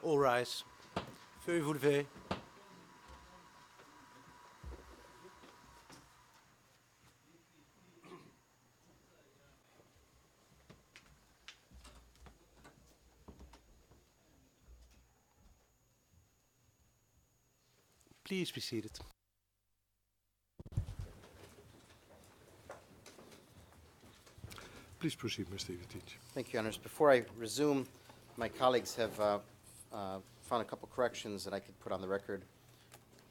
All rise. Veuillez vous lever. Please be seated. Please proceed, Mr. Mladić. Thank you, Honors. Before I resume, my colleagues have found a couple corrections that I could put on the record.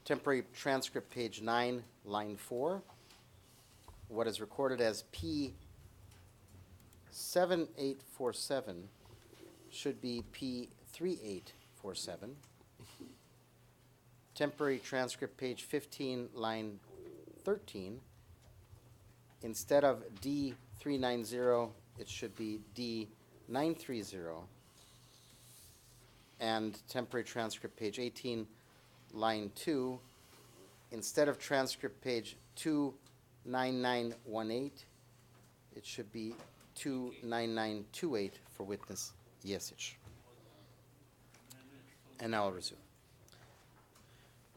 Temporary transcript, page 9, line 4. What is recorded as P7847 should be P3847. Temporary transcript, page 15, line 13. Instead of D390, it should be D930. And temporary transcript, page 18, line 2. Instead of transcript page 29918, it should be 29928 for witness Jesic. And now I'll resume.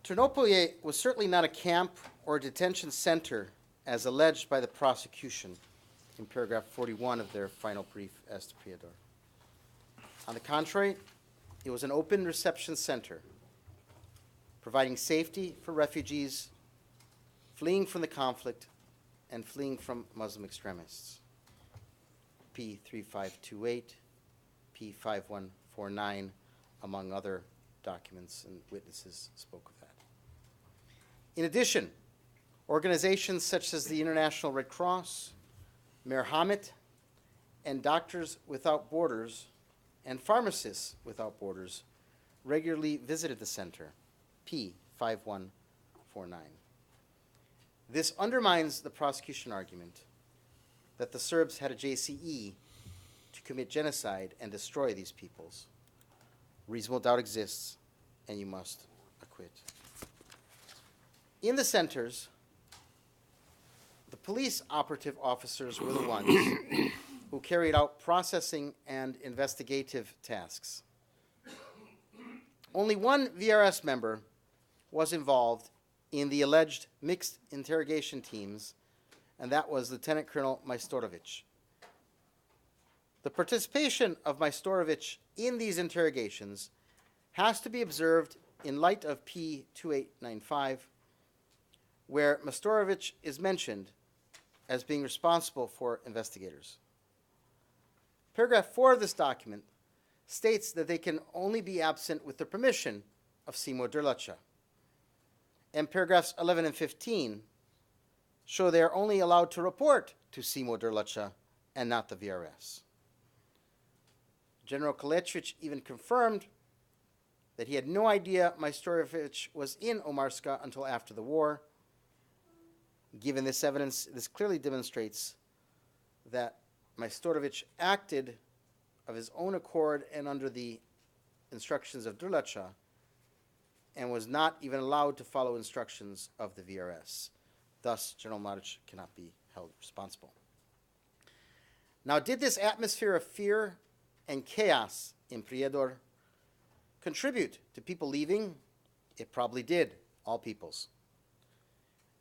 Ternopilje was certainly not a camp or detention center as alleged by the prosecution in paragraph 41 of their final brief as to Prijedor. On the contrary, it was an open reception center providing safety for refugees fleeing from the conflict and fleeing from Muslim extremists. P3528, P5149, among other documents and witnesses spoke of that. In addition, organizations such as the International Red Cross, Merhamet, and Doctors Without Borders and Pharmacists Without Borders regularly visited the center, P5149. This undermines the prosecution argument that the Serbs had a JCE to commit genocide and destroy these peoples. Reasonable doubt exists, and you must acquit. In the centers, the police operative officers were the ones who carried out processing and investigative tasks. Only one VRS member was involved in the alleged mixed interrogation teams, and that was Lieutenant Colonel Majstorovic. The participation of Majstorovic in these interrogations has to be observed in light of P2895, where Majstorovic is mentioned as being responsible for investigators. Paragraph 4 of this document states that they can only be absent with the permission of Simo Drlača. And paragraphs 11 and 15 show they are only allowed to report to Simo Drlača and not the VRS. General Kaletrić even confirmed that he had no idea Majstorovic was in Omarska until after the war. Given this evidence, this clearly demonstrates that Majstorovic acted of his own accord and under the instructions of Drlača and was not even allowed to follow instructions of the VRS. Thus, General Mladić cannot be held responsible. Now, did this atmosphere of fear and chaos in Prijedor contribute to people leaving? It probably did, all peoples.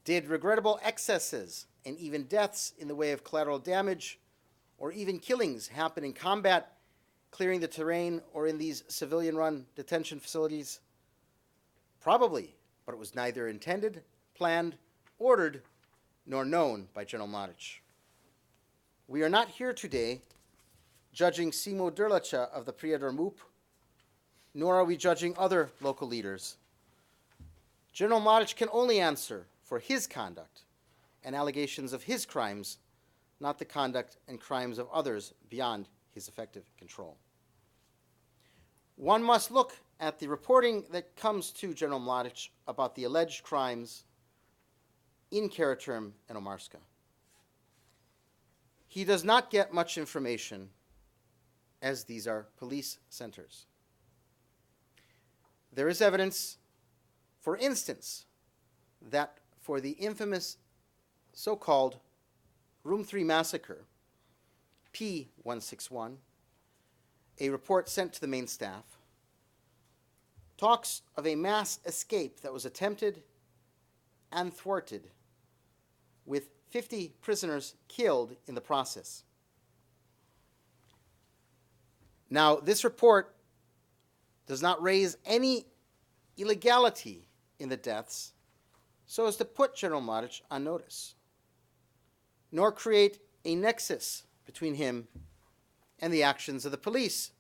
Did regrettable excesses and even deaths in the way of collateral damage or even killings happen in combat, clearing the terrain, or in these civilian-run detention facilities? Probably, but it was neither intended, planned, ordered, nor known by General Mladić. We are not here today judging Simo Drlača of the Prijedor MUP, nor are we judging other local leaders. General Mladić can only answer for his conduct and allegations of his crimes, not the conduct and crimes of others beyond his effective control. One must look at the reporting that comes to General Mladić about the alleged crimes in Karaturm and Omarska. He does not get much information, as these are police centers. There is evidence, for instance, that for the infamous so-called Room 3 massacre, P161, a report sent to the main staff, talks of a mass escape that was attempted and thwarted, with 50 prisoners killed in the process. Now, this report does not raise any illegality in the deaths so as to put General Mladić on notice, nor create a nexus between him and the actions of the police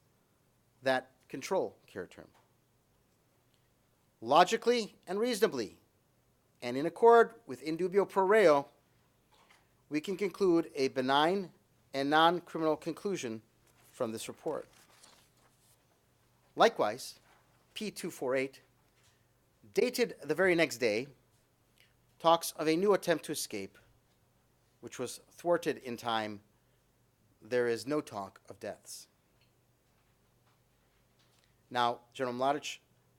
that control Karaturm. Logically and reasonably, and in accord with in dubio pro reo, we can conclude a benign and non-criminal conclusion from this report. Likewise, P248, dated the very next day, talks of a new attempt to escape, which was thwarted in time. There is no talk of deaths. Now, General Mladić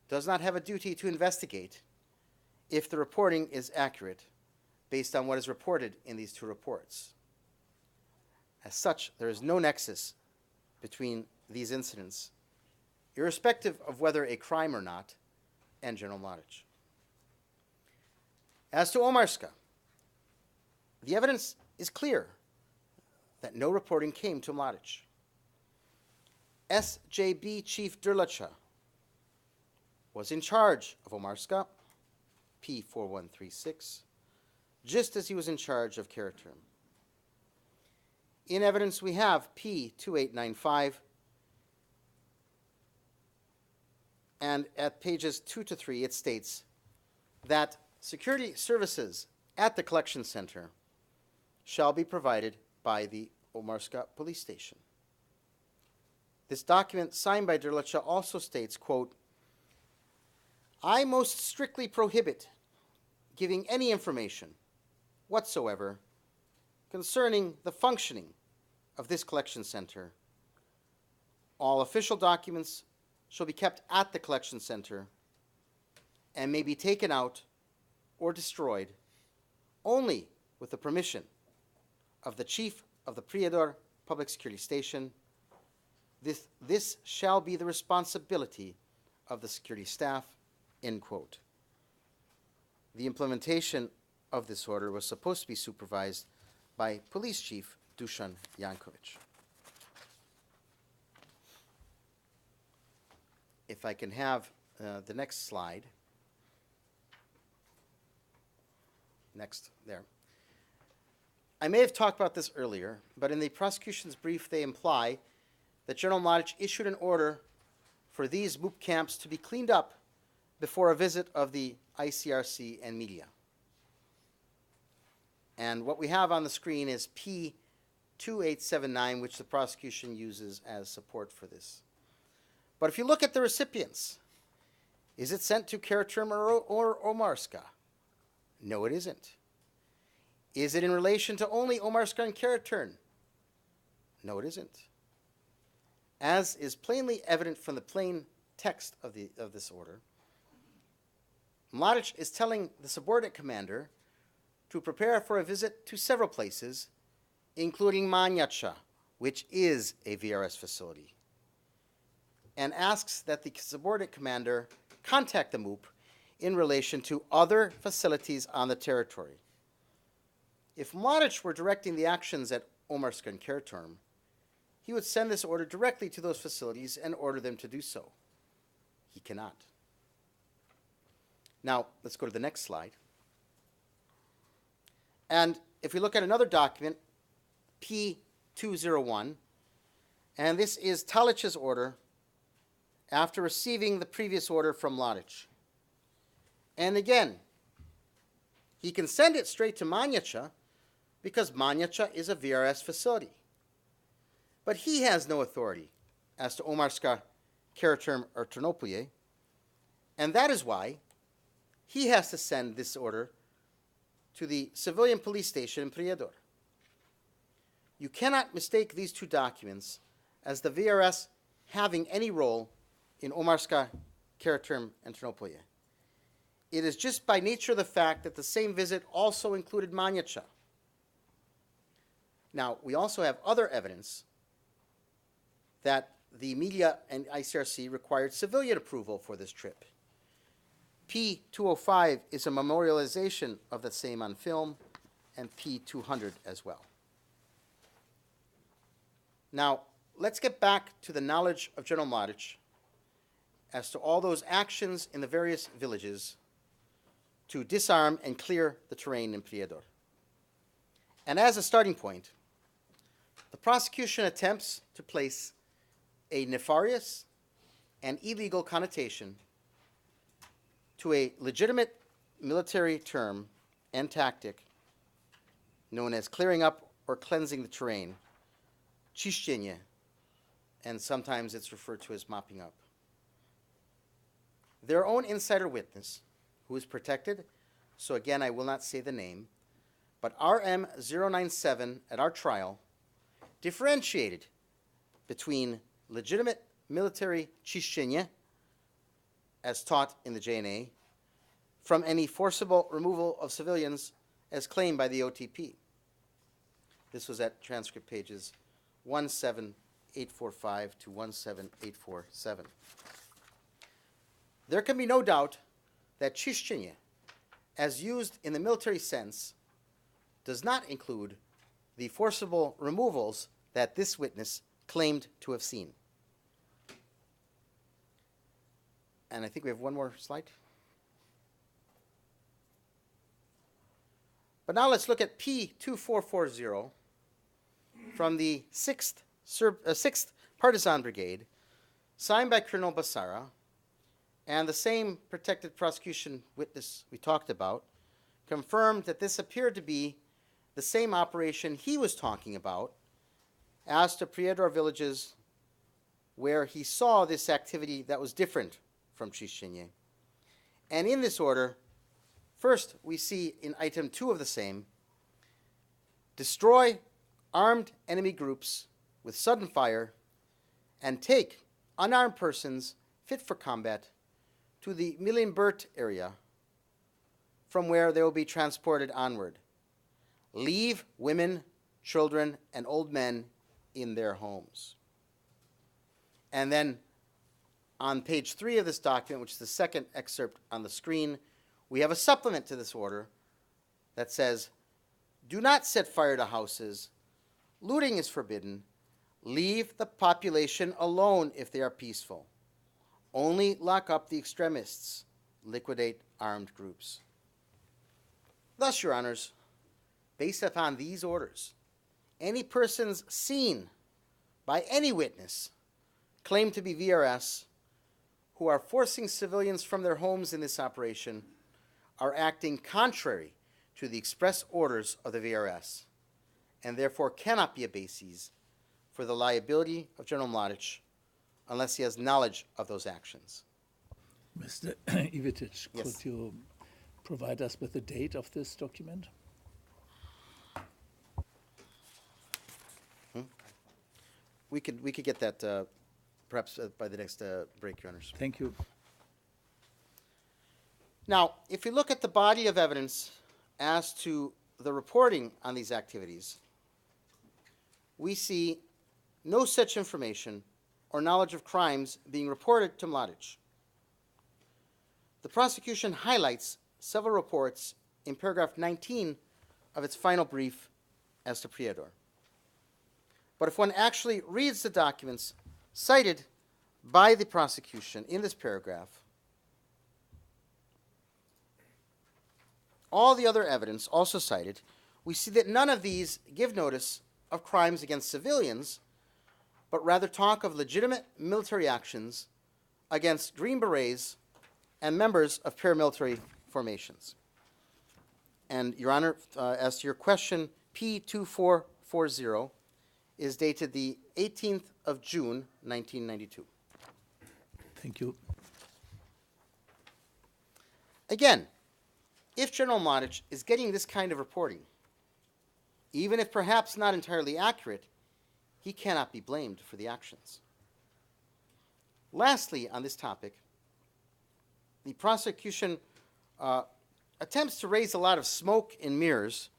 does not have a duty to investigate if the reporting is accurate based on what is reported in these two reports. As such, there is no nexus between these incidents, irrespective of whether a crime or not, and General Mladić. As to Omarska, the evidence is clear that no reporting came to Mladić. SJB Chief Drlića was in charge of Omarska, P4136, just as he was in charge of Karaturm. In evidence we have P2895, and at pages 2 to 3 it states that security services at the collection center shall be provided by the Omarska police station. This document signed by Drlića also states, quote, I most strictly prohibit giving any information whatsoever concerning the functioning of this collection center. All official documents shall be kept at the collection center and may be taken out or destroyed only with the permission of the chief of the Prijedor Public Security Station. This shall be the responsibility of the security staff, end quote. The implementation of this order was supposed to be supervised by Police Chief Dusan Jankovic. If I can have the next slide. Next, there. I may have talked about this earlier, but in the prosecution's brief they imply that General Mladić issued an order for these MOOP camps to be cleaned up before a visit of the ICRC and media. And what we have on the screen is P2879, which the prosecution uses as support for this. But if you look at the recipients, is it sent to Karaturm or Omarska? No, it isn't. Is it in relation to only Omarska and Karaturm? No, it isn't. As is plainly evident from the plain text of this order, Mladić is telling the subordinate commander to prepare for a visit to several places, including Mladića, which is a VRS facility, and asks that the subordinate commander contact the MOOP in relation to other facilities on the territory. If Mladić were directing the actions at Omarska and Karaturm, he would send this order directly to those facilities and order them to do so. He cannot. Now, let's go to the next slide. And if we look at another document, P201, and this is Talić's order after receiving the previous order from Mladić. And again, he can send it straight to Mladića because Mladića is a VRS facility. But he has no authority as to Omarska, Karaturm, or Ternopilje, and that is why he has to send this order to the civilian police station in Prijedor. You cannot mistake these two documents as the VRS having any role in Omarska, Karaturm, and Ternopilje. It is just by nature of the fact that the same visit also included Mladića. Now, we also have other evidence that the media and ICRC required civilian approval for this trip. P205 is a memorialization of the same on film, and P200 as well. Now, let's get back to the knowledge of General Mladić as to all those actions in the various villages to disarm and clear the terrain in Prijedor. And as a starting point, the prosecution attempts to place a nefarious and illegal connotation to a legitimate military term and tactic known as clearing up or cleansing the terrain, čišćenje, and sometimes it's referred to as mopping up. Their own insider witness, who is protected, so again I will not say the name, but RM097 at our trial differentiated between legitimate military čišćenje, as taught in the JNA, from any forcible removal of civilians as claimed by the OTP. This was at transcript pages 17845 to 17847. There can be no doubt that čišćenje, as used in the military sense, does not include the forcible removals that this witness claimed to have seen. And I think we have one more slide. But now let's look at P2440 from the 6th Partisan Brigade, signed by Colonel Basara, and the same protected prosecution witness we talked about confirmed that this appeared to be the same operation he was talking about as to Prijedor villages where he saw this activity that was different from čišćenje. And in this order, first we see in item 2 of the same, destroy armed enemy groups with sudden fire and take unarmed persons fit for combat to the Milinbert area, from where they will be transported onward. Leave women, children, and old men in their homes. And then on page 3 of this document, which is the second excerpt on the screen, we have a supplement to this order that says, do not set fire to houses, looting is forbidden, leave the population alone if they are peaceful. Only lock up the extremists, liquidate armed groups. Thus, Your Honors, based upon these orders, any persons seen by any witness claimed to be VRS who are forcing civilians from their homes in this operation are acting contrary to the express orders of the VRS, and therefore cannot be a basis for the liability of General Mladić unless he has knowledge of those actions. Mr. Ivitic, Yes. could you provide us with the date of this document? We could get that perhaps by the next break, Your Honors. Thank you. Now, if we look at the body of evidence as to the reporting on these activities, we see no such information or knowledge of crimes being reported to Mladić. The prosecution highlights several reports in paragraph 19 of its final brief as to Prijedor. But if one actually reads the documents cited by the prosecution in this paragraph, all the other evidence also cited, we see that none of these give notice of crimes against civilians, but rather talk of legitimate military actions against Green Berets and members of paramilitary formations. And, Your Honor, as to your question, P2440 is dated the 18th of June, 1992. Thank you. Again, if General Mladić is getting this kind of reporting, even if perhaps not entirely accurate, he cannot be blamed for the actions. Lastly, on this topic, the prosecution attempts to raise a lot of smoke and mirrors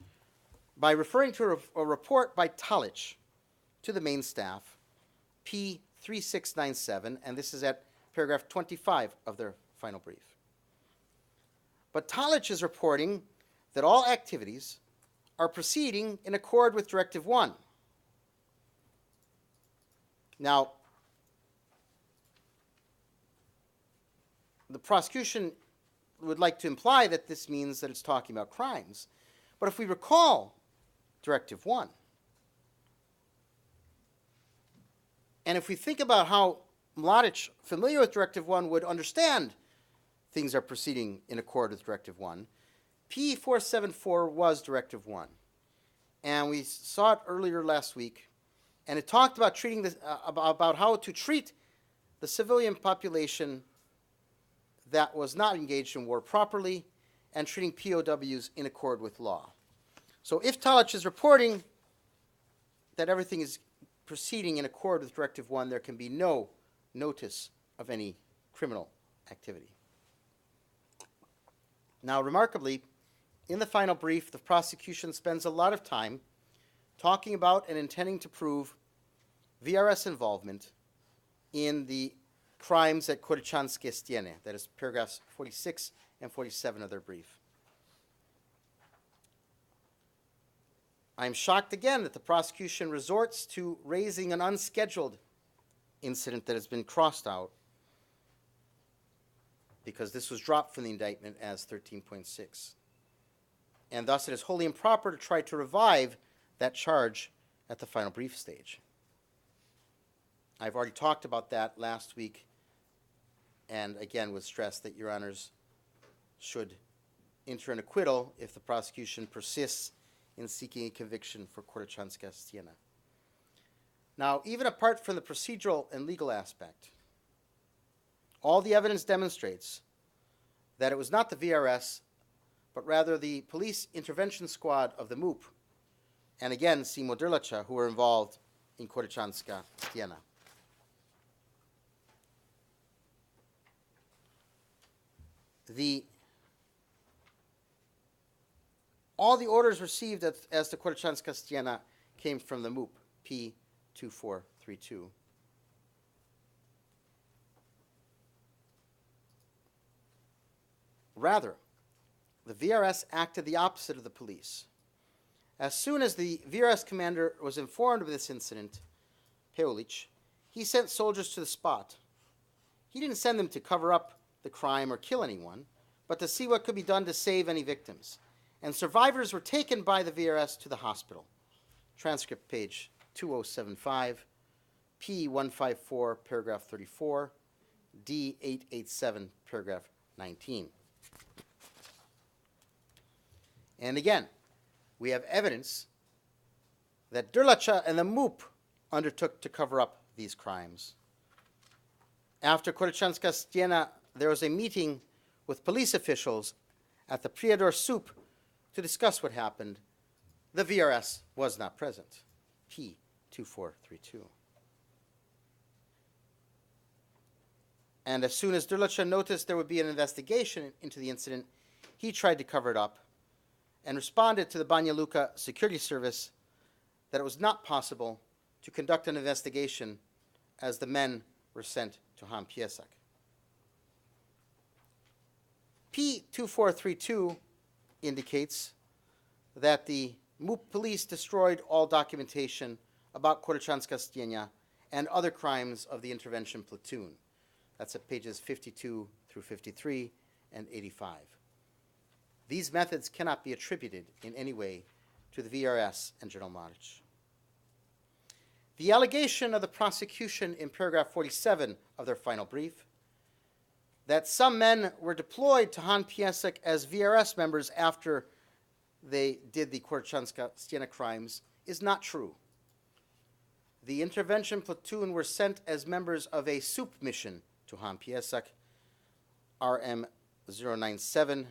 by referring to a report by Mladić to the main staff, P3697, and this is at paragraph 25 of their final brief. But Mladić is reporting that all activities are proceeding in accord with Directive 1. Now, the prosecution would like to imply that this means that it's talking about crimes. But if we recall Directive 1, and if we think about how Mladić, familiar with Directive 1, would understand things are proceeding in accord with Directive 1, P474 was Directive 1. And we saw it earlier last week, and it talked about treating this, about how to treat the civilian population that was not engaged in war properly and treating POWs in accord with law. So if Mladić is reporting that everything is proceeding in accord with Directive 1, there can be no notice of any criminal activity. Now, remarkably, in the final brief, the prosecution spends a lot of time talking about and intending to prove VRS involvement in the crimes at Korycianskie Stieny, that is paragraphs 46 and 47 of their brief. I'm shocked again that the prosecution resorts to raising an unscheduled incident that has been crossed out, because this was dropped from the indictment as 13.6. And thus it is wholly improper to try to revive that charge at the final brief stage. I've already talked about that last week, and again would stress that Your Honors should enter an acquittal if the prosecution persists in seeking a conviction for Korycianskie Stieny. Now, even apart from the procedural and legal aspect, all the evidence demonstrates that it was not the VRS, but rather the police intervention squad of the MUP, and again, Simo Drlića, who were involved in Korycianskie Stieny. All the orders received as to Korycianskie Stieny came from the MUP, P2432. Rather, the VRS acted the opposite of the police. As soon as the VRS commander was informed of this incident, Mladić, he sent soldiers to the spot. He didn't send them to cover up the crime or kill anyone, but to see what could be done to save any victims. And survivors were taken by the VRS to the hospital. Transcript page 2075, P154, paragraph 34, D887, paragraph 19. And again, we have evidence that Drlića and the MUP undertook to cover up these crimes. After Korycianskie Stieny, there was a meeting with police officials at the Prijedor Soup to discuss what happened. The VRS was not present. P2432. And as soon as Drlića noticed there would be an investigation into the incident, he tried to cover it up and responded to the Banja Luka security service that it was not possible to conduct an investigation as the men were sent to Han Pijesak. P2432 indicates that the MUP police destroyed all documentation about Korycianskie Stieny and other crimes of the intervention platoon. That's at pages 52 through 53 and 85. These methods cannot be attributed in any way to the VRS and General Mladić. The allegation of the prosecution in paragraph 47 of their final brief, that some men were deployed to Han Pijesak as VRS members after they did the Korycianskie Stieny crimes, is not true. The intervention platoon were sent as members of a SOUP mission to Han Pijesak, RM097,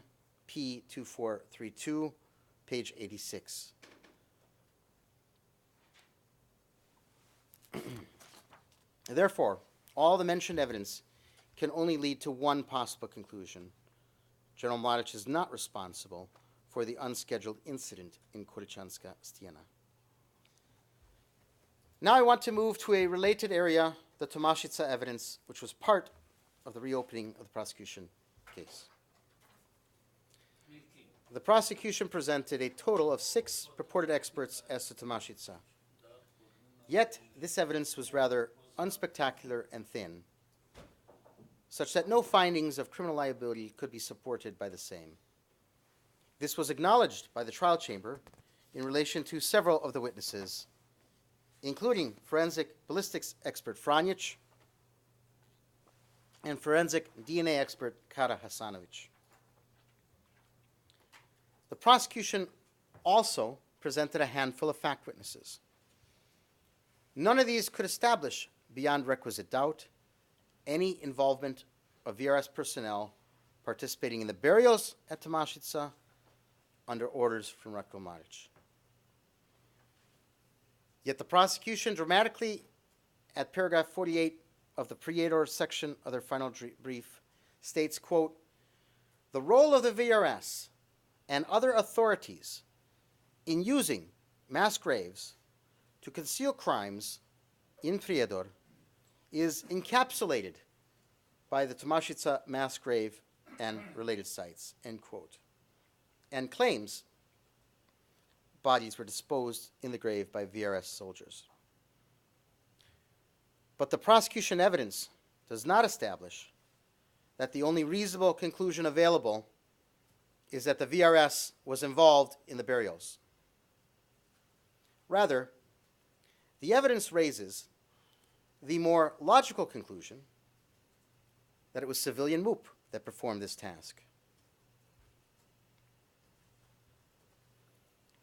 P2432, page 86. Therefore, all the mentioned evidence can only lead to one possible conclusion. General Mladić is not responsible for the unscheduled incident in Korycianskie Stieny. Now I want to move to a related area, the Tomashica evidence, which was part of the reopening of the prosecution case. the prosecution presented a total of 6 purported experts as to Tomaszitsa. Yet, this evidence was rather unspectacular and thin, such that no findings of criminal liability could be supported by the same. This was acknowledged by the trial chamber in relation to several of the witnesses, including forensic ballistics expert Franjic and forensic DNA expert Kara Hasanovic. The prosecution also presented a handful of fact witnesses. None of these could establish, beyond requisite doubt, any involvement of VRS personnel participating in the burials at Tomaszitsa under orders from Ratko Mladić. Yet the prosecution dramatically, at paragraph 48 of the Prijedor section of their final brief, states, quote, "The role of the VRS and other authorities in using mass graves to conceal crimes in Prijedor is encapsulated by the Tomaszitsa mass grave and related sites," end quote, and claims bodies were disposed in the grave by VRS soldiers. But the prosecution evidence does not establish that the only reasonable conclusion available is that the VRS was involved in the burials. Rather, the evidence raises the more logical conclusion that it was civilian MUP that performed this task.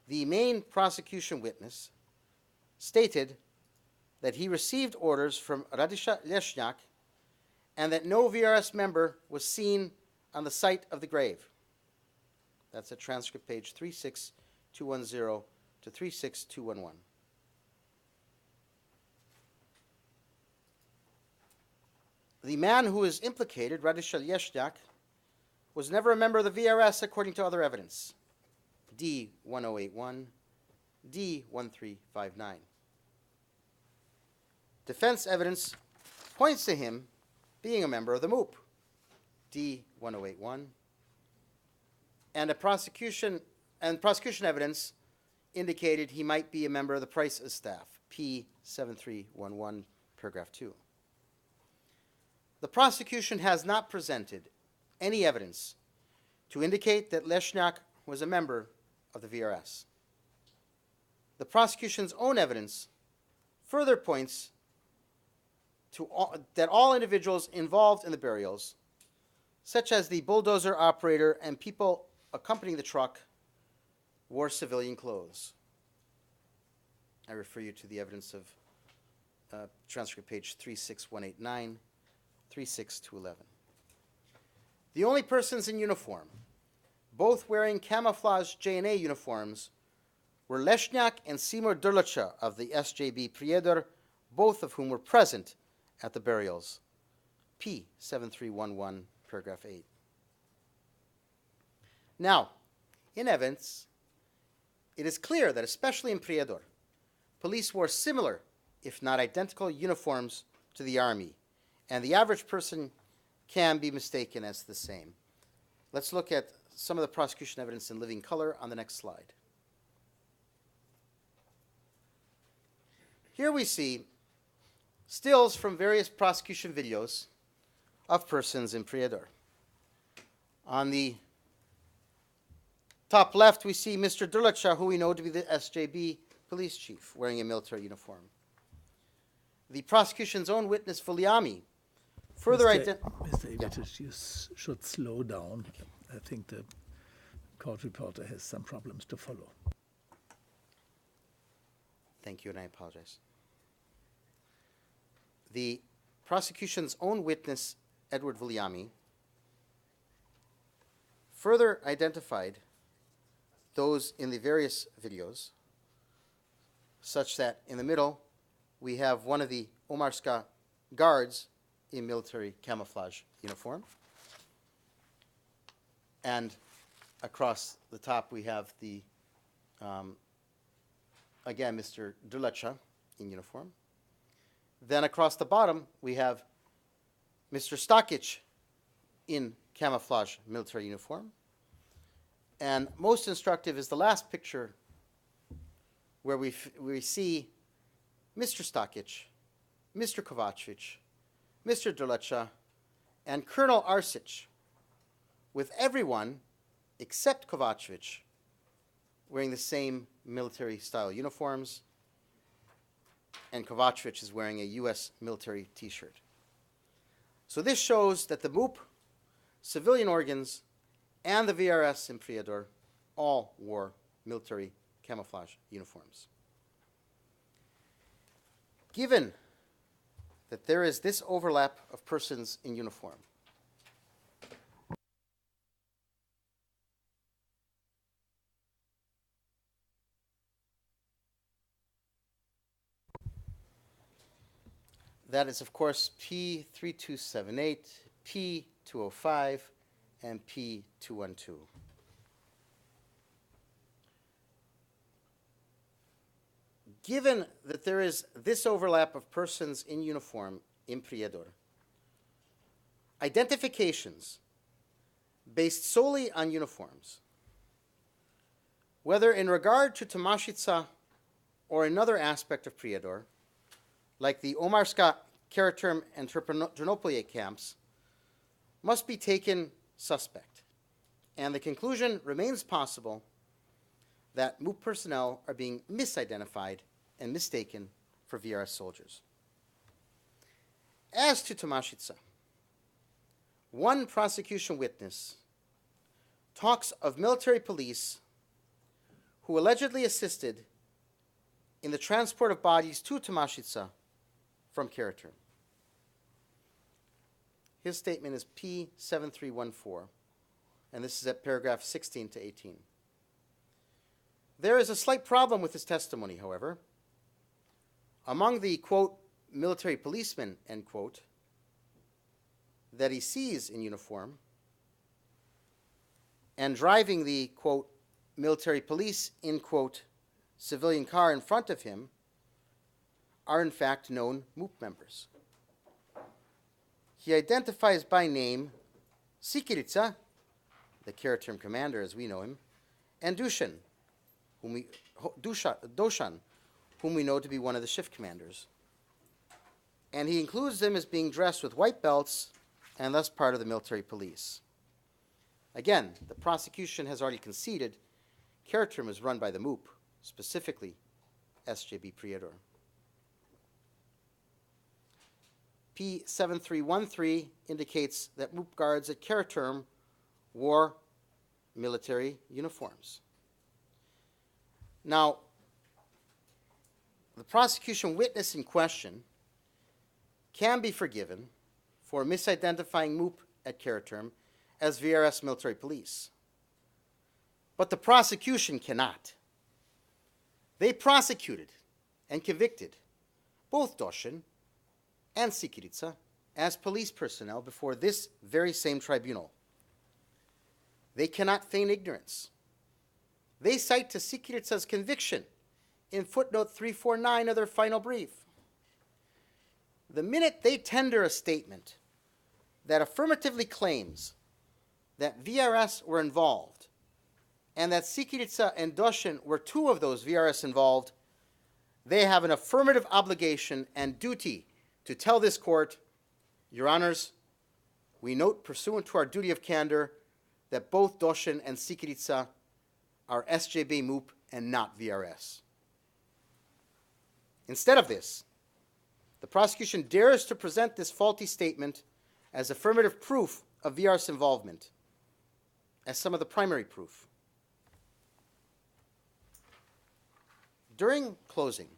The main prosecution witness stated that he received orders from Radisha Leshniak and that no VRS member was seen on the site of the grave. That's at transcript page 36210 to 36211. The man who is implicated, Radisha Leshniak, was never a member of the VRS according to other evidence. D1081, D1359. Defense evidence points to him being a member of the MUP, D1081, and prosecution evidence indicated he might be a member of the Price's staff, P7311, paragraph 2. The prosecution has not presented any evidence to indicate that Leshniak was a member of the VRS. The prosecution's own evidence further points to that all individuals involved in the burials, such as the bulldozer operator and people accompanying the truck, wore civilian clothes. I refer you to the evidence of transcript page 36189, 36211. The only persons in uniform, both wearing camouflage J&A uniforms, were Leshniak and Seymour Durlacha of the SJB Prijedor, both of whom were present at the burials. P7311, paragraph 8. Now, in evidence, it is clear that especially in Prijedor, police wore similar, if not identical, uniforms to the army, and the average person can be mistaken as the same. Let's look at some of the prosecution evidence in living color on the next slide. Here we see stills from various prosecution videos of persons in Prijedor. On the top left, we see Mr. Durlacha, who we know to be the SJB police chief, wearing a military uniform. The prosecution's own witness, Viliami, further Mr. Mladić, you should slow down. I think the court reporter has some problems to follow. Thank you, and I apologize. The prosecution's own witness, Edward Viliami, further identified those in the various videos, such that in the middle we have one of the Omarska guards in military camouflage uniform, and across the top we have the again Mr. Durlacha in uniform. Then across the bottom we have Mr. Stakic in camouflage military uniform, And most instructive is the last picture where we see Mr. Stakic, Mr. Kovacevic, Mr. Dolicha, and Colonel Arsic, with everyone except Kovacevic wearing the same military-style uniforms, and Kovacevic is wearing a U.S. military T-shirt. So this shows that the MUP, civilian organs, and the VRS in Prijedor all wore military camouflage uniforms. Given that there is this overlap of persons in uniform, that is, of course, P3278, P205, and P212. Given that there is this overlap of persons in uniform in Prijedor, identifications based solely on uniforms, whether in regard to Tomashica or another aspect of Prijedor, like the Omarska, Karaterm, and Ternopolye camps, must be taken suspect, and the conclusion remains possible that MUP personnel are being misidentified and mistaken for VRS soldiers. As to Tomashica, one prosecution witness talks of military police who allegedly assisted in the transport of bodies to Tomashica from Karaterm. His statement is P7314, and this is at paragraph 16 to 18. There is a slight problem with his testimony, however. Among the, quote, military policemen, end quote, that he sees in uniform and driving the, quote, military police, in quote, civilian car in front of him are in fact known MUP members. He identifies by name Sikirica, the Karaterm commander as we know him, and Dushan, Doshan, whom we know to be one of the shift commanders. And he includes them as being dressed with white belts and thus part of the military police. Again, the prosecution has already conceded Karaterm is run by the MUP, specifically SJB Prijedor. P7313 indicates that MUP guards at Karaterm wore military uniforms. Now, the prosecution witness in question can be forgiven for misidentifying MUP at Karaterm as VRS military police. But the prosecution cannot. They prosecuted and convicted both Doshin and Sikirica as police personnel before this very same tribunal. They cannot feign ignorance. They cite to Sikirica's conviction in footnote 349 of their final brief. The minute they tender a statement that affirmatively claims that VRS were involved and that Sikirica and Doshin were two of those VRS involved, they have an affirmative obligation and duty to tell this court, Your Honors, we note pursuant to our duty of candor that both Doshin and Sikirica are SJB MUP and not VRS. Instead of this, the prosecution dares to present this faulty statement as affirmative proof of VRS involvement, as some of the primary proof. During closing,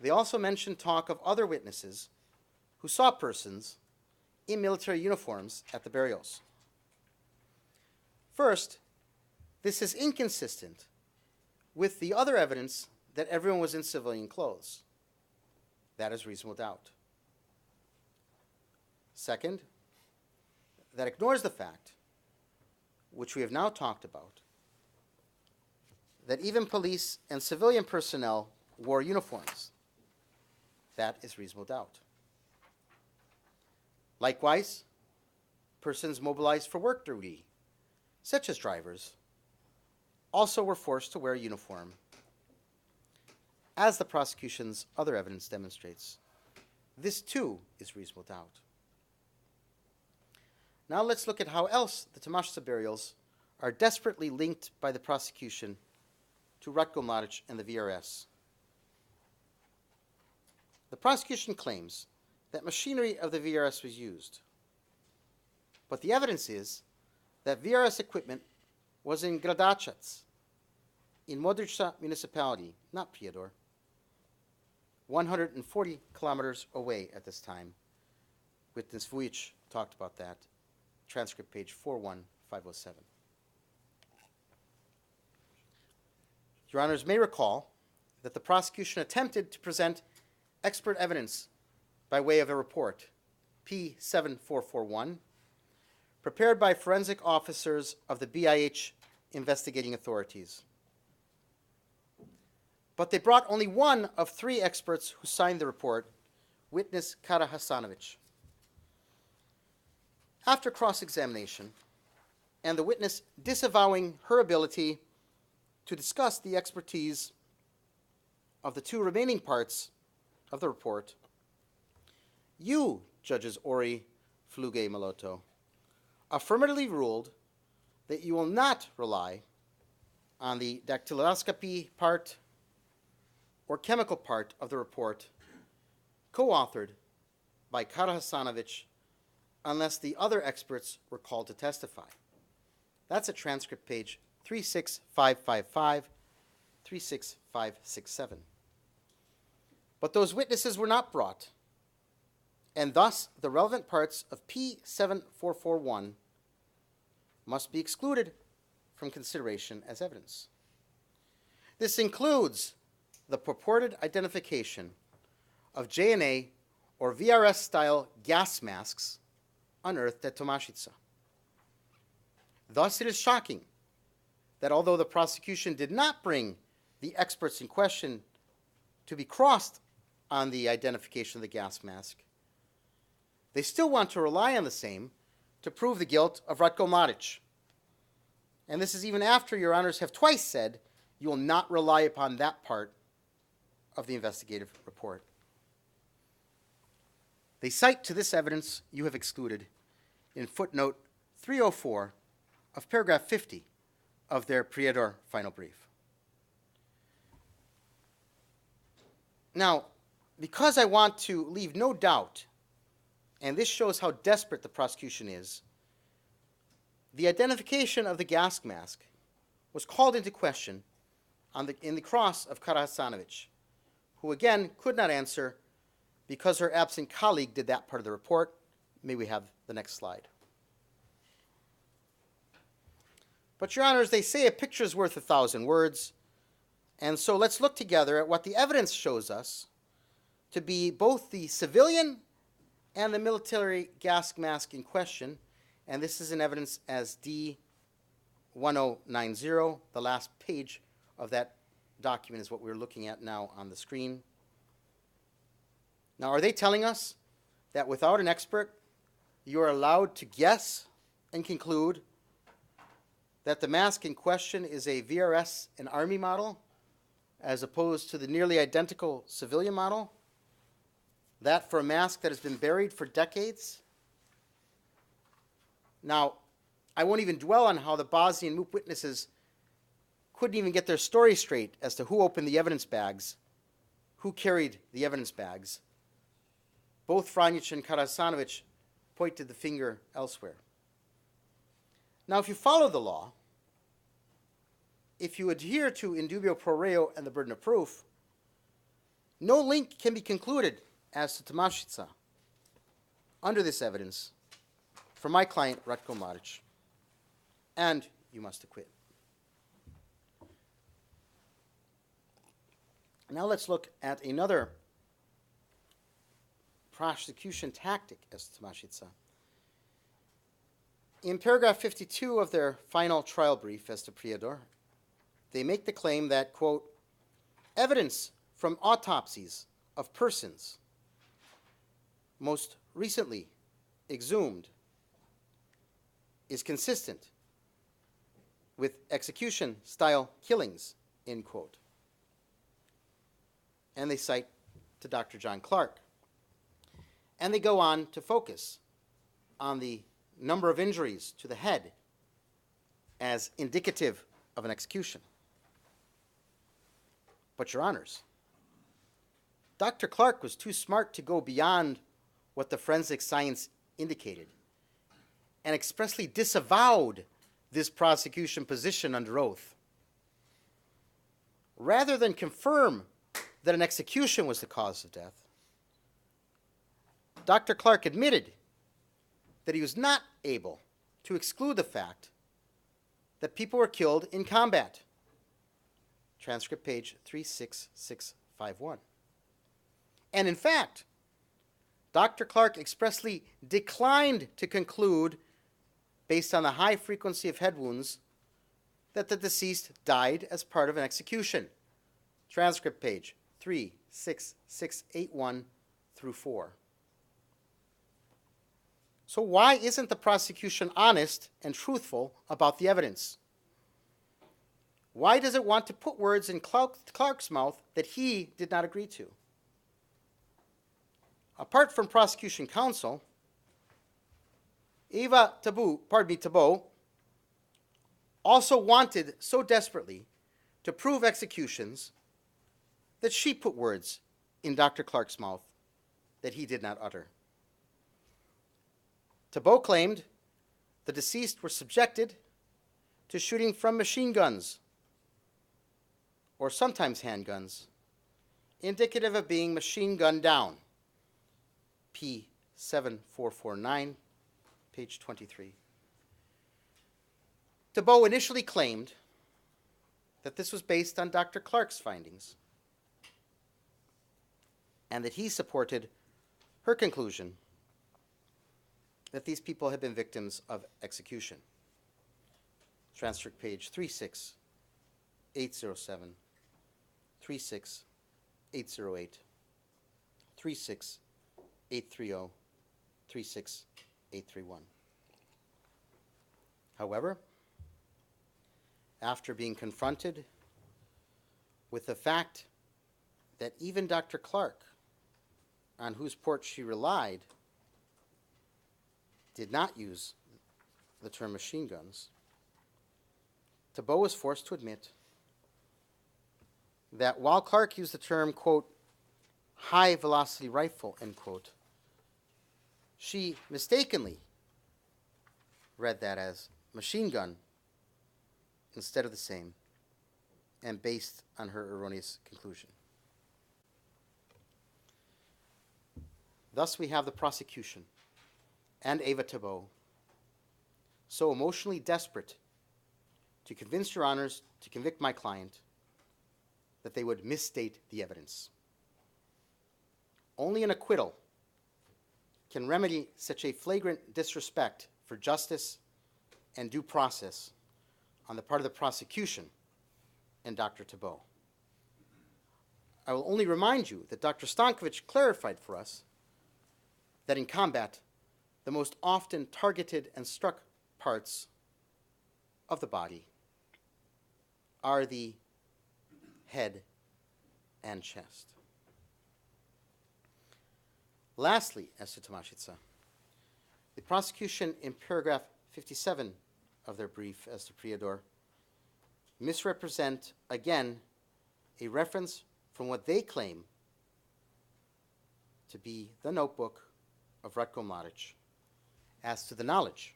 they also mentioned talk of other witnesses who saw persons in military uniforms at the burials. First, this is inconsistent with the other evidence that everyone was in civilian clothes. That is reasonable doubt. Second, that ignores the fact, which we have now talked about, that even police and civilian personnel wore uniforms. That is reasonable doubt. Likewise, persons mobilized for work duty, such as drivers, also were forced to wear a uniform, as the prosecution's other evidence demonstrates. This too is reasonable doubt. Now let's look at how else the Tomashica burials are desperately linked by the prosecution to Ratko Mladić and the VRS. The prosecution claims that machinery of the VRS was used, but the evidence is that VRS equipment was in Gradačac, in Mladićka municipality, not Prijedor, 140 kilometers away at this time. Witness Vujic talked about that. Transcript page 41507. Your Honors may recall that the prosecution attempted to present expert evidence by way of a report, P7441, prepared by forensic officers of the BIH investigating authorities. But they brought only one of three experts who signed the report, witness Kara Hasanovic. After cross-examination, and the witness disavowing her ability to discuss the expertise of the two remaining parts of the report, you, Judges Ori, Fluge, Maloto, affirmatively ruled that you will not rely on the dactyloscopy part or chemical part of the report co-authored by Kara Hasanovic unless the other experts were called to testify. That's at transcript page 36555, 36567. But those witnesses were not brought, and thus the relevant parts of P7441 must be excluded from consideration as evidence. This includes the purported identification of JNA or VRS-style gas masks unearthed at Tomashica. Thus, it is shocking that although the prosecution did not bring the experts in question to be crossed on the identification of the gas mask, they still want to rely on the same to prove the guilt of Ratko Mladić. And this is even after Your Honors have twice said you will not rely upon that part of the investigative report. They cite to this evidence you have excluded in footnote 304 of paragraph 50 of their Prijedor final brief. Now, because I want to leave no doubt, and this shows how desperate the prosecution is, the identification of the gas mask was called into question in the cross of Kara Hasanovic, who again could not answer because her absent colleague did that part of the report. May we have the next slide. But Your Honors, they say a picture is worth 1,000 words, and so let's look together at what the evidence shows us to be both the civilian and the military gas mask in question, and this is in evidence as D1090. The last page of that document is what we're looking at now on the screen. Now, are they telling us that without an expert, you are allowed to guess and conclude that the mask in question is a VRS and Army model as opposed to the nearly identical civilian model? That for a mask that has been buried for decades? Now, I won't even dwell on how the Bosnian MUP witnesses couldn't even get their story straight as to who opened the evidence bags, who carried the evidence bags. Both Franjic and Kara Hasanovic pointed the finger elsewhere. Now, if you follow the law, if you adhere to in dubio pro reo and the burden of proof, no link can be concluded as to Tomashica under this evidence for my client, Ratko Mladić, and you must acquit. Now let's look at another prosecution tactic as to Tomashica. In paragraph 52 of their final trial brief as to Prijedor, they make the claim that, quote, evidence from autopsies of persons most recently exhumed is consistent with execution-style killings, end quote. And they cite to Dr. John Clark. And they go on to focus on the number of injuries to the head as indicative of an execution. But, Your Honors, Dr. Clark was too smart to go beyond what the forensic science indicated and expressly disavowed this prosecution position under oath. Rather than confirm that an execution was the cause of death, Dr. Clark admitted that he was not able to exclude the fact that people were killed in combat. Transcript page 36651. And in fact, Dr. Clark expressly declined to conclude, based on the high frequency of head wounds, that the deceased died as part of an execution. Transcript page 36681 through 4. So why isn't the prosecution honest and truthful about the evidence? Why does it want to put words in Clark's mouth that he did not agree to? Apart from prosecution counsel, Eva Tabot also wanted so desperately to prove executions that she put words in Dr. Clark's mouth that he did not utter. Tabot claimed the deceased were subjected to shooting from machine guns, or sometimes handguns, indicative of being machine gunned down. P7449, page 23. Tabot initially claimed that this was based on Dr. Clark's findings and that he supported her conclusion that these people had been victims of execution. Transcript page 36807, 36808, 36830, 36831. However, after being confronted with the fact that even Dr. Clark, on whose report she relied, did not use the term machine guns, Tabot was forced to admit that while Clark used the term, quote, high-velocity rifle, end quote, she mistakenly read that as machine gun instead of the same, and based on her erroneous conclusion. Thus we have the prosecution and Eva Tabot so emotionally desperate to convince Your Honors to convict my client that they would misstate the evidence. Only an acquittal can remedy such a flagrant disrespect for justice and due process on the part of the prosecution and Dr. Tabot. I will only remind you that Dr. Stankovic clarified for us that in combat, the most often targeted and struck parts of the body are the head and chest. Lastly, as to Tomaszewska, the prosecution in paragraph 57 of their brief as to Priador misrepresent, again, a reference from what they claim to be the notebook of Ratko Mladić as to the knowledge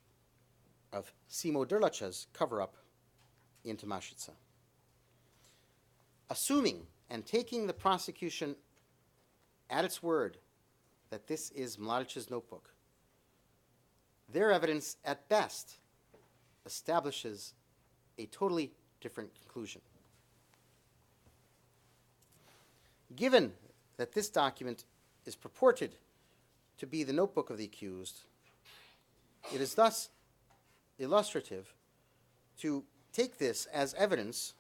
of Simo Drlača's cover-up in Tomaszewska. Assuming and taking the prosecution at its word that this is Mladić's notebook, their evidence at best establishes a totally different conclusion. Given that this document is purported to be the notebook of the accused, it is thus illustrative to take this as evidence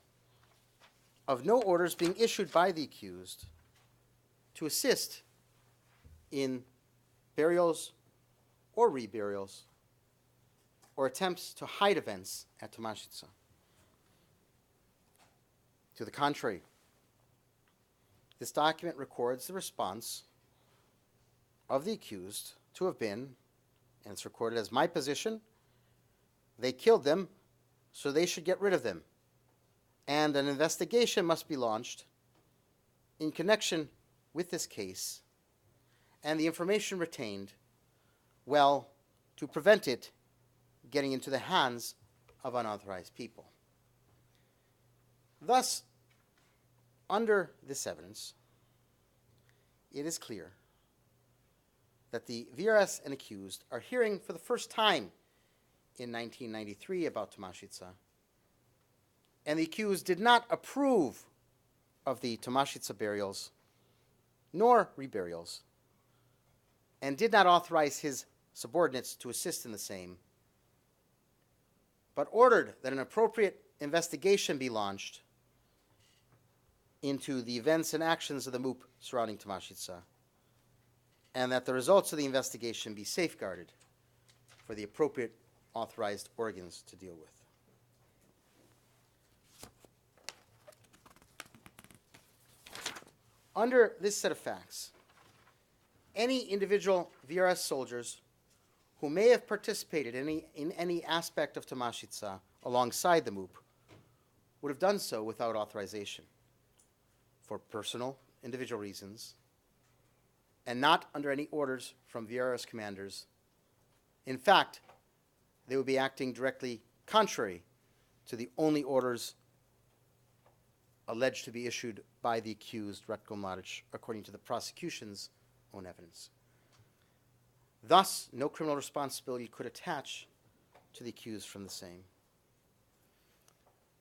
of no orders being issued by the accused to assist in burials or reburials or attempts to hide events at Tomaszewska. To the contrary, this document records the response of the accused to have been, and it's recorded as my position, they killed them, so they should get rid of them. And an investigation must be launched in connection with this case and the information retained, well, to prevent it getting into the hands of unauthorized people. Thus, under this evidence, it is clear that the VRS and accused are hearing for the first time in 1993 about Tomaszczyca, and the accused did not approve of the Tomaszczyca burials nor reburials, and did not authorize his subordinates to assist in the same, but ordered that an appropriate investigation be launched into the events and actions of the MOOP surrounding Tomaszczyca, and that the results of the investigation be safeguarded for the appropriate authorized organs to deal with. Under this set of facts, any individual VRS soldiers who may have participated in any aspect of Tomaszczyca alongside the MOOP would have done so without authorization for personal, individual reasons, and not under any orders from VRS commanders. In fact, they would be acting directly contrary to the only orders alleged to be issued by the accused, Ratko Mladić, according to the prosecution's own evidence. Thus, no criminal responsibility could attach to the accused from the same.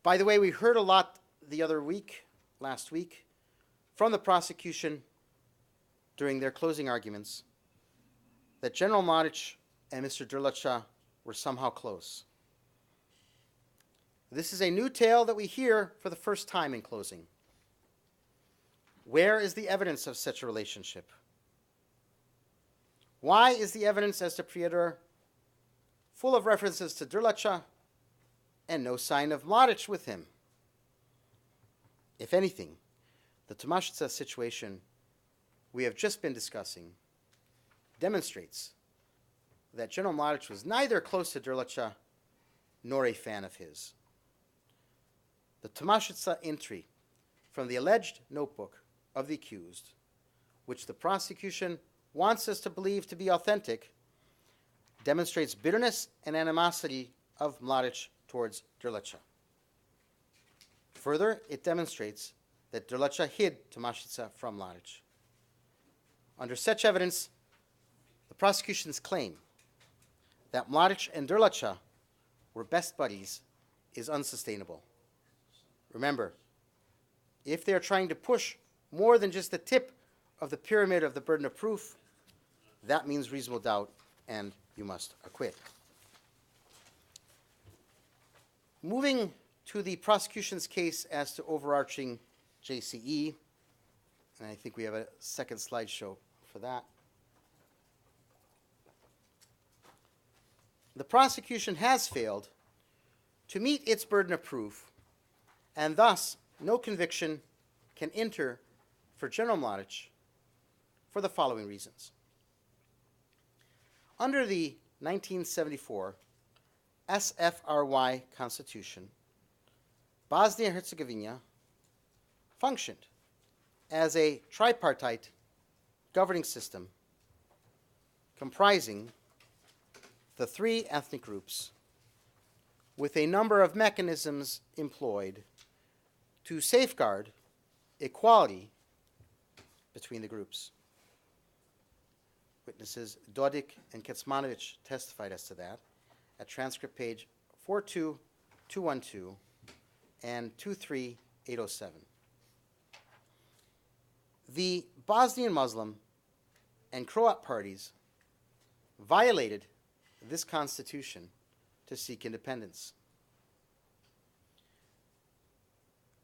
By the way, we heard a lot last week, from the prosecution during their closing arguments that General Mladić and Mr. Drlica were somehow close. This is a new tale that we hear for the first time in closing. Where is the evidence of such a relationship? Why is the evidence as to Prijedor full of references to Drlica and no sign of Mladić with him? If anything, the Tomaszczyca situation we have just been discussing demonstrates that General Mladić was neither close to Drlica nor a fan of his. The Tomaszczyca entry from the alleged notebook of the accused, which the prosecution wants us to believe to be authentic, demonstrates bitterness and animosity of Mladić towards Drlica. Further, it demonstrates that Drlica hid Tomaszczyca from Mladić. Under such evidence, the prosecution's claim that Mladić and Drlica were best buddies is unsustainable. Remember, if they are trying to push more than just the tip of the pyramid of the burden of proof, that means reasonable doubt, and you must acquit. Moving to the prosecution's case as to overarching JCE, and I think we have a second slideshow for that. The prosecution has failed to meet its burden of proof, and thus no conviction can enter for General Mladić for the following reasons. Under the 1974 SFRY Constitution, Bosnia-Herzegovina functioned as a tripartite governing system comprising the three ethnic groups, with a number of mechanisms employed to safeguard equality between the groups. Witnesses Dodik and Kecmanovic testified as to that at transcript page 42212 and 23807. The Bosnian Muslim and Croat parties violated this constitution to seek independence.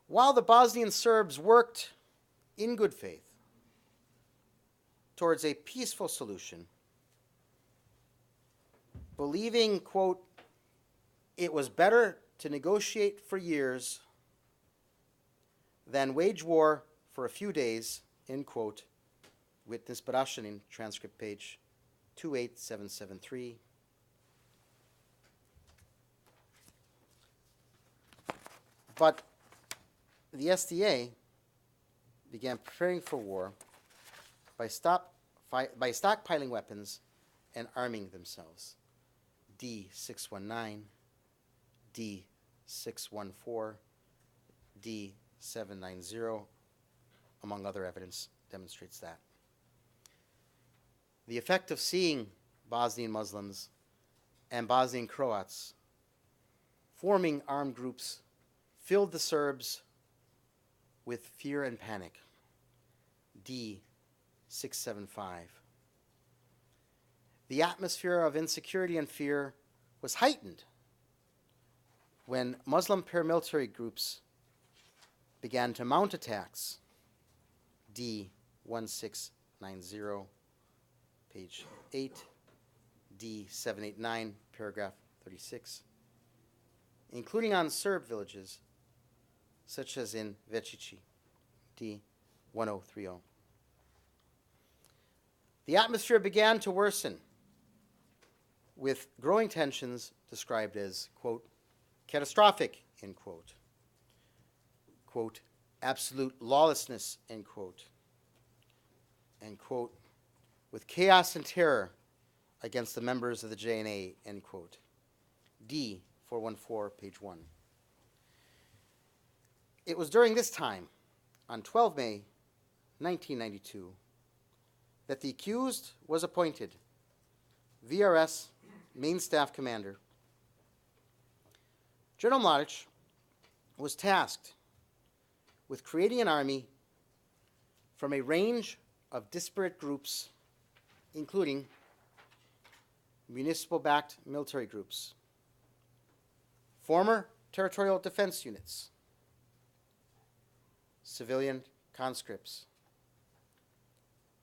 While the Bosnian Serbs worked in good faith towards a peaceful solution, believing, quote, it was better to negotiate for years then wage war for a few days, end quote. Witness Barashanin, transcript page 28773. But the SDA began preparing for war by stockpiling weapons and arming themselves. D619, D614, D790, among other evidence, demonstrates that. The effect of seeing Bosnian Muslims and Bosnian Croats forming armed groups filled the Serbs with fear and panic. D675. The atmosphere of insecurity and fear was heightened when Muslim paramilitary groups began to mount attacks. D1690, page 8, D789, paragraph 36, including on Serb villages such as in Večići, D1030. The atmosphere began to worsen with growing tensions described as, quote, catastrophic, end quote, quote, absolute lawlessness, end quote, and, quote, with chaos and terror against the members of the JNA, end quote. D414, page 1. It was during this time, on 12 May 1992, that the accused was appointed VRS Main Staff Commander. General Mladić was tasked with creating an army from a range of disparate groups, including municipal-backed military groups, former territorial defense units, civilian conscripts,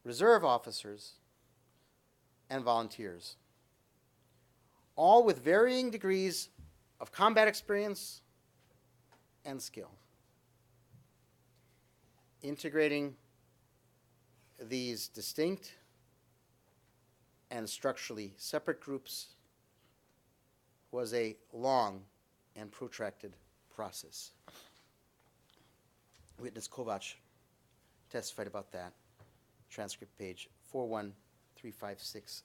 reserve officers, and volunteers, all with varying degrees of combat experience and skill. Integrating these distinct and structurally separate groups was a long and protracted process. Witness Kovac testified about that. Transcript page 41356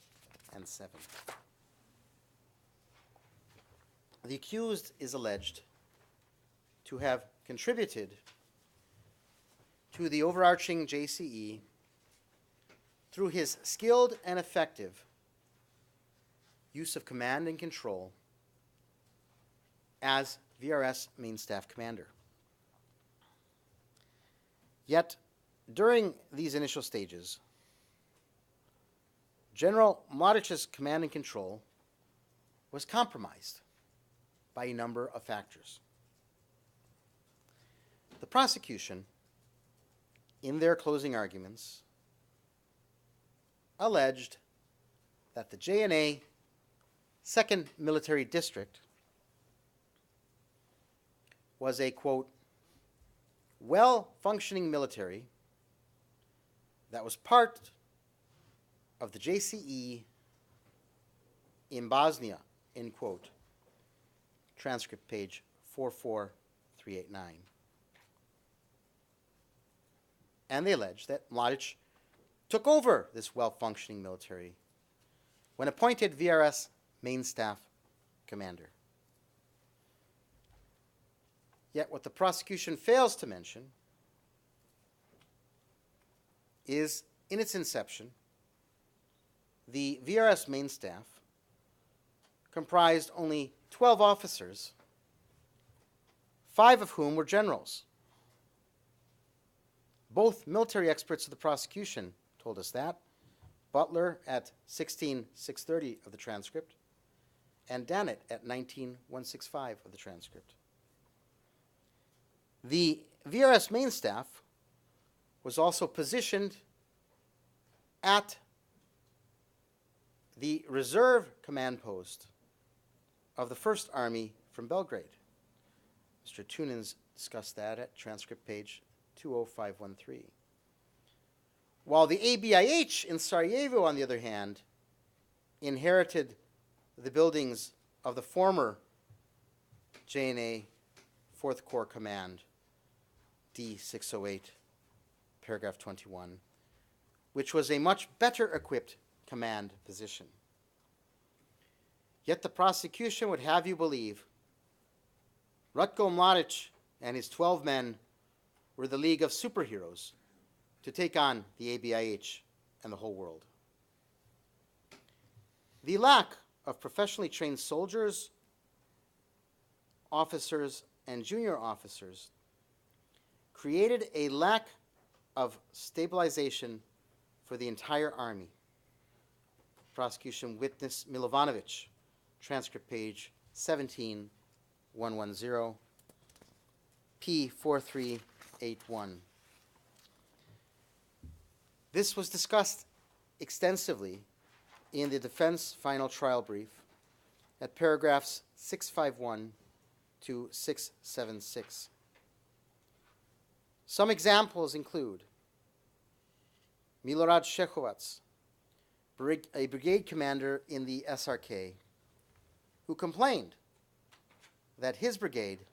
and 7. The accused is alleged to have contributed to the overarching JCE through his skilled and effective use of command and control as VRS Main Staff Commander. Yet, during these initial stages, General Mladić's command and control was compromised by a number of factors. The prosecution, in their closing arguments, alleged that the JNA 2nd Military District was a, quote, well-functioning military that was part of the JCE in Bosnia, end quote. Transcript page 44389. And they allege that Mladić took over this well-functioning military when appointed VRS Main Staff Commander. Yet what the prosecution fails to mention is, in its inception, the VRS Main Staff comprised only 12 officers, 5 of whom were generals. Both military experts of the prosecution told us that. Butler at 16630 of the transcript, and Dannett at 19165 of the transcript. The VRS Main Staff was also positioned at the reserve command post of the 1st Army from Belgrade. Mr. Tunins discussed that at transcript page 20513. While the ABIH in Sarajevo, on the other hand, inherited the buildings of the former JNA 4th Corps Command, D608, paragraph 21, which was a much better equipped command position. Yet the prosecution would have you believe Ratko Mladić and his 12 men were the league of superheroes to take on the ABIH and the whole world. The lack of professionally trained soldiers, officers, and junior officers created a lack of stabilization for the entire army. Prosecution witness Milovanovic, transcript page 17110, P4381. This was discussed extensively in the defense final trial brief at paragraphs 651 to 676. Some examples include Milorad Šehovac, a brigade commander in the SRK, who complained that his brigade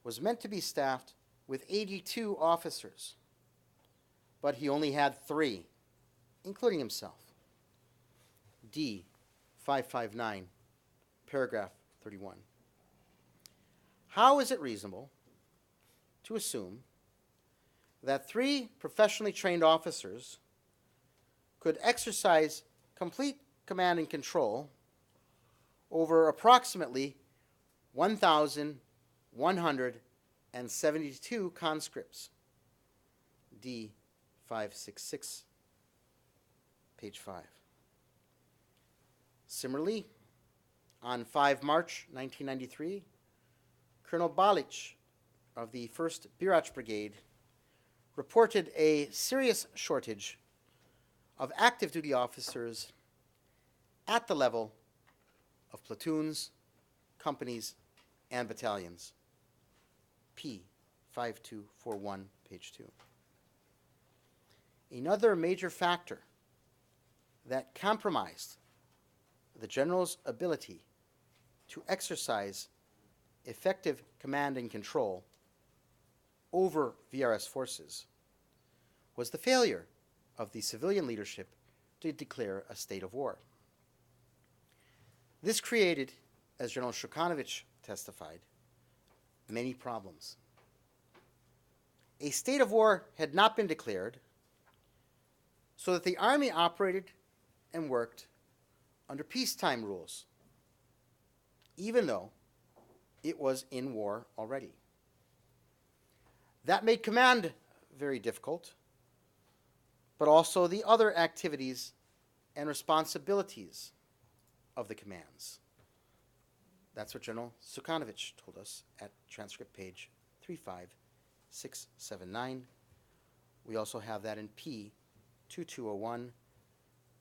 was meant to be staffed with 82 officers, but he only had 3, including himself. D559, paragraph 31. How is it reasonable to assume that 3 professionally trained officers could exercise complete command and control over approximately 1,172 conscripts? D566, page 5. Similarly, on 5 March 1993, Colonel Mladić of the 1st Birac Brigade reported a serious shortage of active duty officers at the level of platoons, companies, and battalions. P5241, page 2. Another major factor that compromised the general's ability to exercise effective command and control over VRS forces was the failure of the civilian leadership to declare a state of war. This created, as General Shukanovic testified, many problems. A state of war had not been declared, so that the army operated and worked under peacetime rules, even though it was in war already. That made command very difficult, but also the other activities and responsibilities of the commands. That's what General Sukanovic told us at transcript page 35679. We also have that in P2201,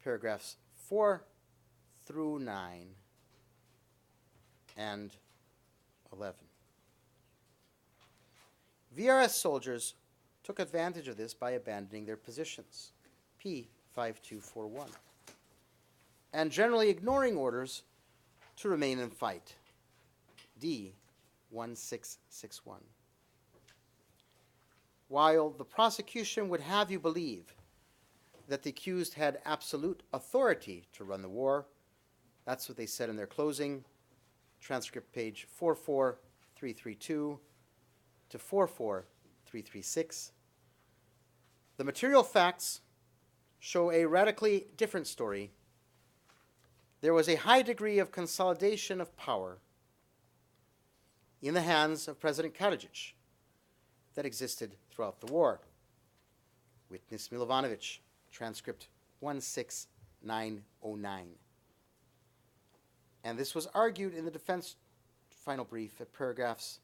paragraphs 4 through 9 and 11. VRS soldiers took advantage of this by abandoning their positions, P5241, and generally ignoring orders to remain and fight, D1661. While the prosecution would have you believe that the accused had absolute authority to run the war, that's what they said in their closing, transcript page 44332 to 44336. The material facts show a radically different story. There was a high degree of consolidation of power in the hands of President Karadzic that existed throughout the war. Witness Milovanovic, transcript 16909. And this was argued in the defense final brief at paragraphs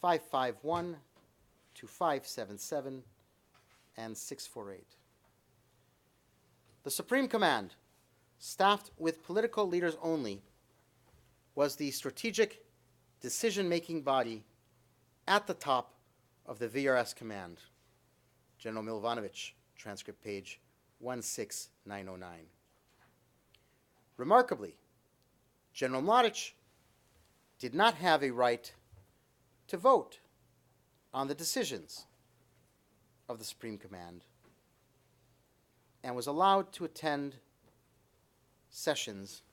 551 to 577 and 648. The Supreme Command, staffed with political leaders only, was the strategic decision-making body at the top of the VRS command, General Mladić, transcript page 16909. Remarkably, General Mladić did not have a right to vote on the decisions of the Supreme Command and was allowed to attend sessions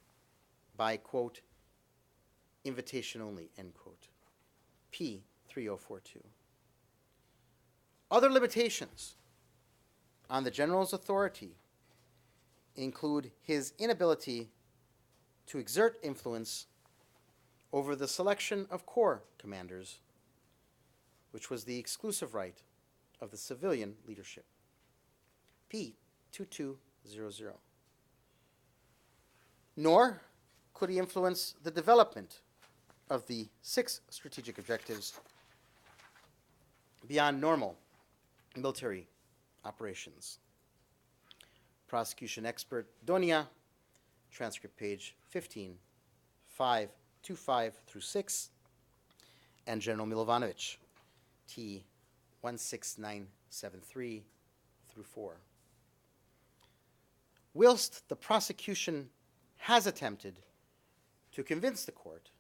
by, quote, invitation only, end quote. P 3042. Other limitations on the general's authority include his inability to exert influence over the selection of corps commanders, which was the exclusive right of the civilian leadership. P 2200. Nor could he influence the development of the 6 strategic objectives beyond normal military operations. Prosecution expert Donia, transcript page 15.525 through 6, and General Mladić, T 16973 through 4. Whilst the prosecution has attempted to convince the court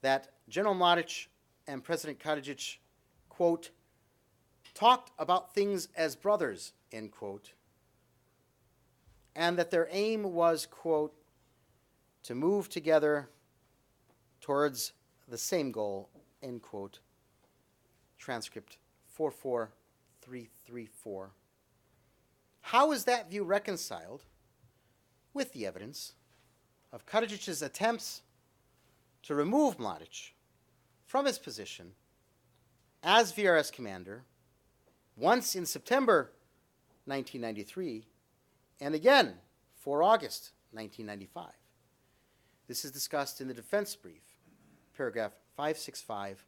that General Mladić and President Karadzic, quote, talked about things as brothers, end quote, and that their aim was, quote, to move together towards the same goal, end quote, transcript 44334. How is that view reconciled with the evidence of Karadzic's attempts to remove Mladić from his position as VRS commander once in September 1993 and again for August 1995? This is discussed in the defense brief, paragraph 565,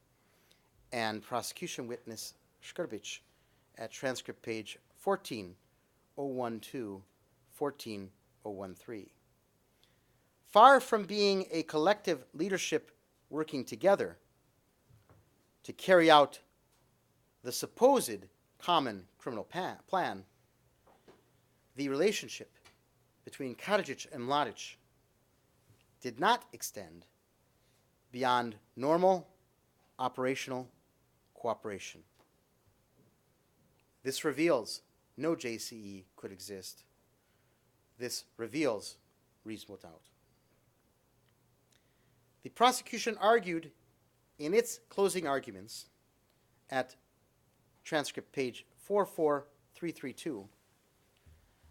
and prosecution witness Shkrbic at transcript page 14012, 14013. Far from being a collective leadership working together to carry out the supposed common criminal plan, the relationship between Karadzic and Mladić did not extend beyond normal operational cooperation. This reveals no JCE could exist. This reveals reasonable doubt. The prosecution argued in its closing arguments at transcript page 44332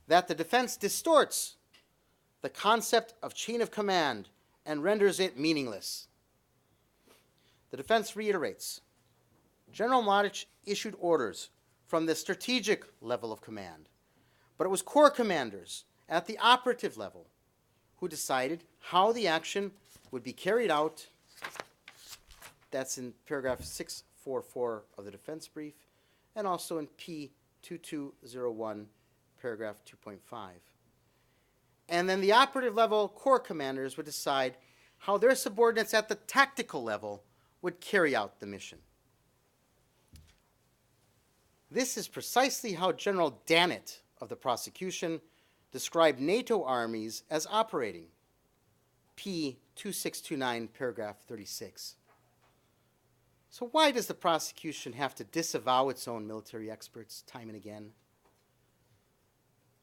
that the defense distorts the concept of chain of command and renders it meaningless. The defense reiterates, General Mladić issued orders from the strategic level of command, but it was corps commanders at the operative level who decided how the action would be carried out. That's in paragraph 644 of the defense brief, and also in P2201, paragraph 2.5. And then the operative level corps commanders would decide how their subordinates at the tactical level would carry out the mission. This is precisely how General Dannett of the prosecution described NATO armies as operating. P2629, paragraph 36. So why does the prosecution have to disavow its own military experts time and again?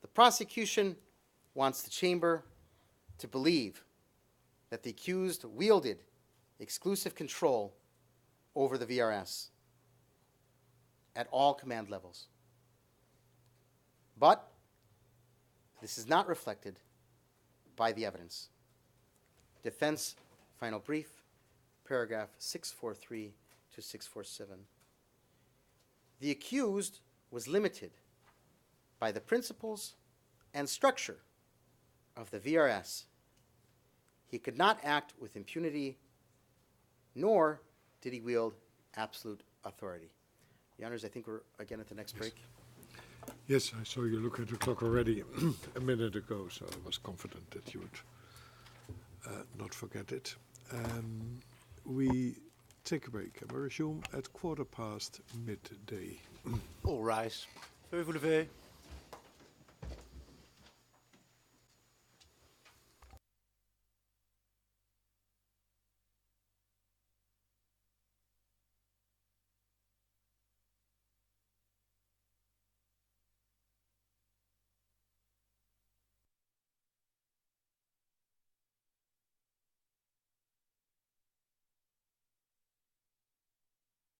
The prosecution wants the chamber to believe that the accused wielded exclusive control over the VRS at all command levels. But this is not reflected by the evidence. Defense final brief, paragraph 643 to 647. The accused was limited by the principles and structure of the VRS. He could not act with impunity, nor did he wield absolute authority. Your Honors, I think we're again at the next break. Yes, I saw you look at the clock already a minute ago, so I was confident that you would not forget it. We Take a break. And we resume at midday. All rise. Veuve vous lever.